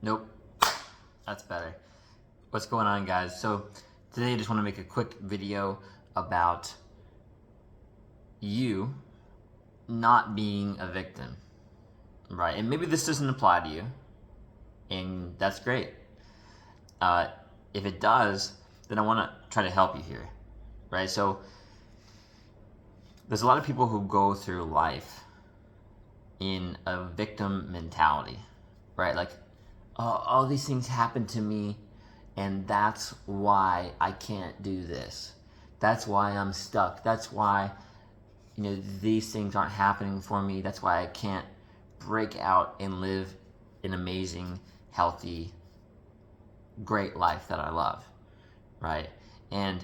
Nope. That's better. What's going on, guys? So today I just want to make a quick video about you not being a victim, right? And maybe this doesn't apply to you, and that's great. If it does, then I want to try to help you here, right? So there's a lot of people who go through life in a victim mentality, right? Like, oh, all these things happen to me, and that's why I can't do this. That's why I'm stuck. That's why, these things aren't happening for me. That's why I can't break out and live an amazing, healthy, great life that I love, right? And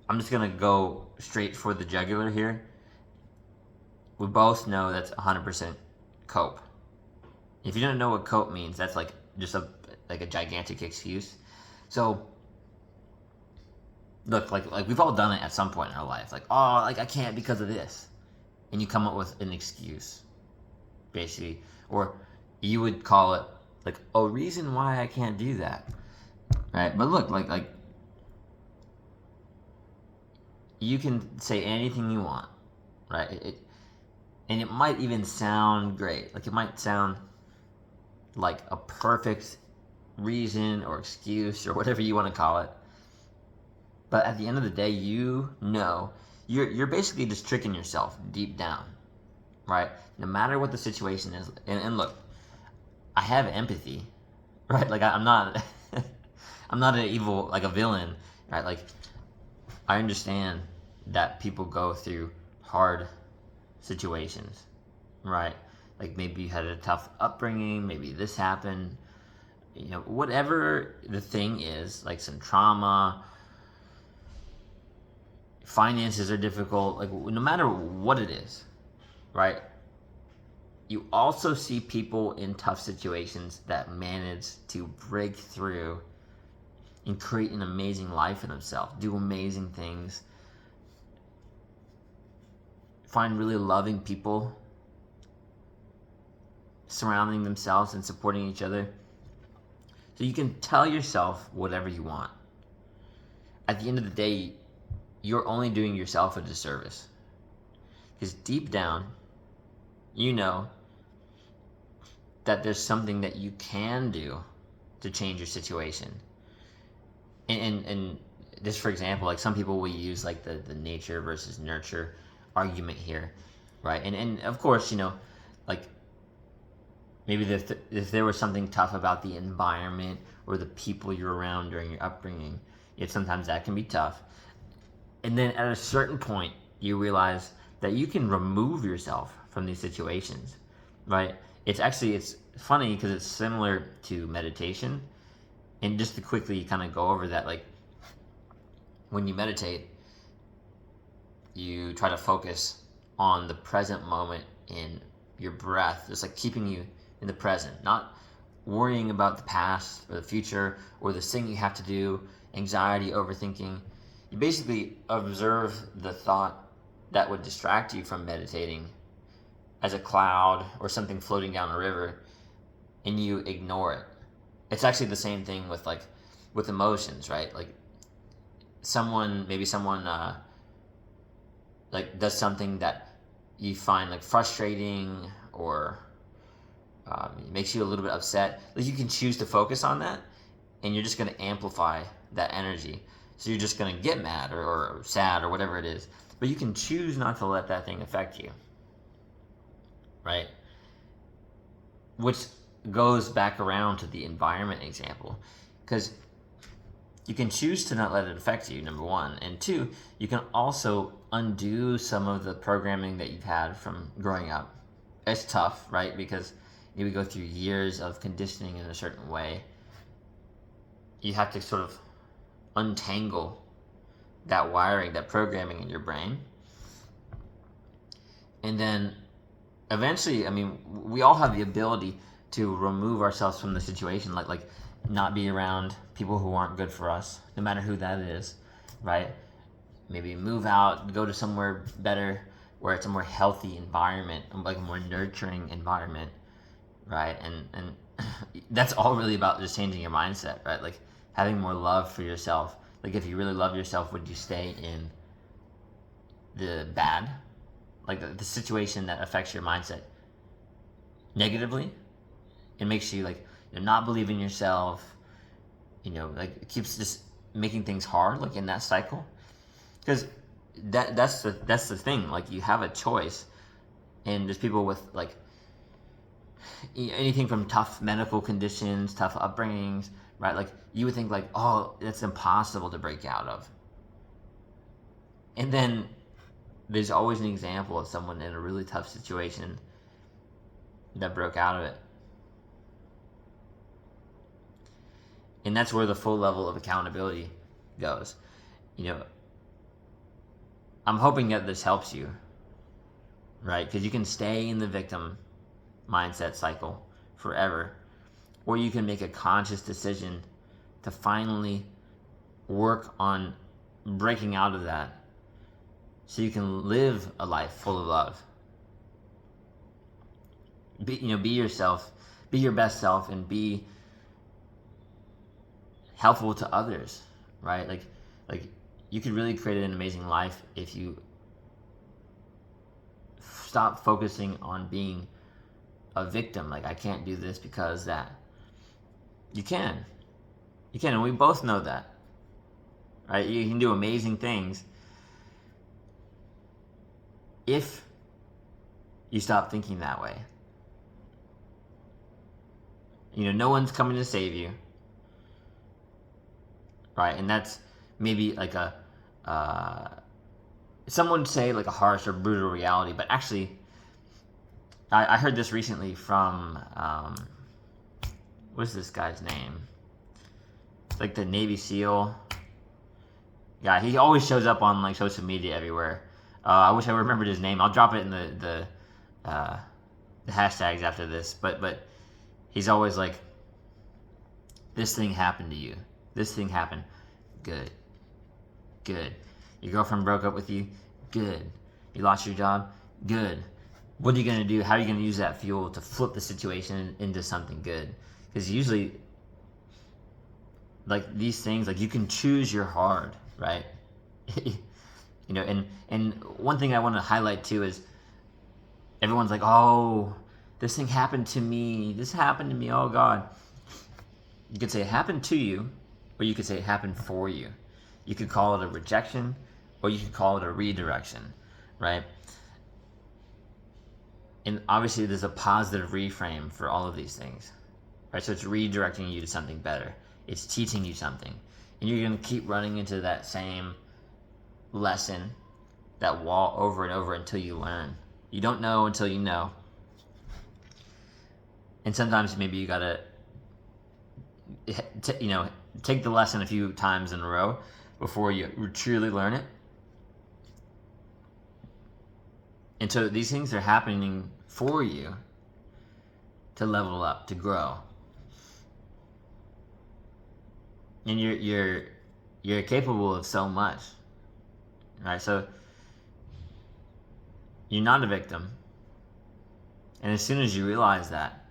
I'm just gonna go straight for the jugular here. We both know that's 100% cope. If you don't know what cope means, that's like just a gigantic excuse. So look, like we've all done it at some point in our life. Like, oh, like I can't because of this, and you come up with an excuse, basically, or you would call it like a reason why I can't do that, right? But look, like you can say anything you want, right? And it might even sound great. Like it might sound like a perfect reason or excuse or whatever you want to call it. But at the end of the day, you're basically just tricking yourself deep down, right? No matter what the situation is. And look, I have empathy, right? Like I'm not I'm not an evil, like a villain, right? Like I understand that people go through hard situations, right? Like maybe you had a tough upbringing, maybe this happened, whatever the thing is, like some trauma, finances are difficult, like no matter what it is, right? You also see people in tough situations that manage to break through and create an amazing life for themselves, do amazing things, find really loving people surrounding themselves and supporting each other. So you can tell yourself whatever you want. At the end of the day, you're only doing yourself a disservice. Because deep down, you know that there's something that you can do to change your situation. And just for example, like some people will use like the nature versus nurture argument here, right? And of course, like maybe if there was something tough about the environment or the people you're around during your upbringing, sometimes that can be tough. And then at a certain point, you realize that you can remove yourself from these situations, right? It's funny because it's similar to meditation. And just to quickly kind of go over that, like when you meditate, you try to focus on the present moment in your breath, just like keeping you in the present, not worrying about the past or the future or this thing you have to do, anxiety, overthinking. You basically observe the thought that would distract you from meditating as a cloud or something floating down a river, and you ignore it. It's actually the same thing with emotions, right? Like maybe someone like does something that you find like frustrating or makes you a little bit upset. Like you can choose to focus on that, and you're just going to amplify that energy. So you're just going to get mad or sad or whatever it is, but you can choose not to let that thing affect you, right? Which goes back around to the environment example, because you can choose to not let it affect you, number one, and two, you can also undo some of the programming that you've had from growing up. It's tough, right? Because you would go through years of conditioning in a certain way. You have to sort of untangle that wiring, that programming in your brain. And then eventually, we all have the ability to remove ourselves from the situation, like not be around people who aren't good for us, no matter who that is, right? Maybe move out, go to somewhere better where it's a more healthy environment, like a more nurturing environment. right? And that's all really about just changing your mindset, right? Like having more love for yourself. Like if you really love yourself, would you stay in the bad, like the situation that affects your mindset negatively? It makes you like not believe in yourself. Like it keeps just making things hard, like in that cycle. Because that's the thing. Like you have a choice, and there's people with like anything from tough medical conditions, tough upbringings, right? Like you would think like, oh, that's impossible to break out of. And then there's always an example of someone in a really tough situation that broke out of it. And that's where the full level of accountability goes. I'm hoping that this helps you, right? Because you can stay in the victim mindset cycle forever, or you can make a conscious decision to finally work on breaking out of that so you can live a life full of love. Be yourself, be your best self, and be helpful to others, right? Like you could really create an amazing life if you stop focusing on being a victim. Like I can't do this because that. You can, and we both know that, right? You can do amazing things if you stop thinking that way. No one's coming to save you, right? And that's maybe like some would say like a harsh or brutal reality, but actually, I heard this recently from what's this guy's name? It's like the Navy SEAL guy. He always shows up on like social media everywhere. I wish I remembered his name. I'll drop it in the hashtags after this. But he's always like, this thing happened to you. This thing happened. Good. Your girlfriend broke up with you. Good. You lost your job. Good. What are you going to do? How are you going to use that fuel to flip the situation into something good? Because usually, like these things, like you can choose your hard, right? And one thing I want to highlight too is everyone's like, oh, this thing happened to me. This happened to me. Oh God. You could say it happened to you, or you could say it happened for you. You could call it a rejection, or you could call it a redirection, right? And obviously there's a positive reframe for all of these things, right? So it's redirecting you to something better. It's teaching you something. And you're going to keep running into that same lesson, that wall over and over until you learn. You don't know until you know. And sometimes maybe you got to, take the lesson a few times in a row before you truly learn it. And so these things are happening for you to level up, to grow. And you're capable of so much, right? So you're not a victim. And as soon as you realize that,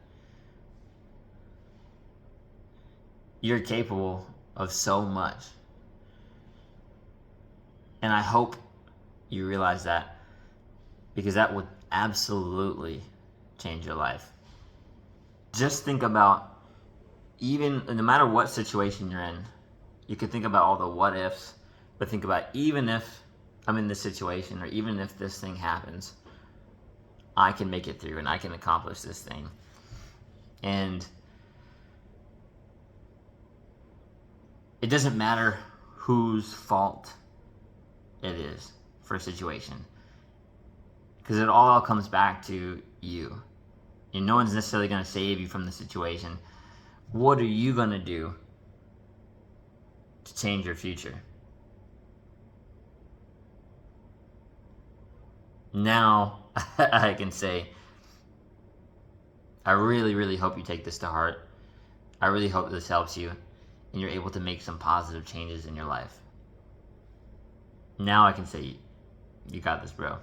you're capable of so much. And I hope you realize that, because that would absolutely change your life. Just think about, even no matter what situation you're in, you could think about all the what ifs, but think about, even if I'm in this situation, or even if this thing happens, I can make it through and I can accomplish this thing. And it doesn't matter whose fault it is for a situation, because it all comes back to you. And no one's necessarily going to save you from the situation. What are you going to do to change your future? Now, I can say, I really, really hope you take this to heart. I really hope this helps you and you're able to make some positive changes in your life. Now I can say, you got this, bro.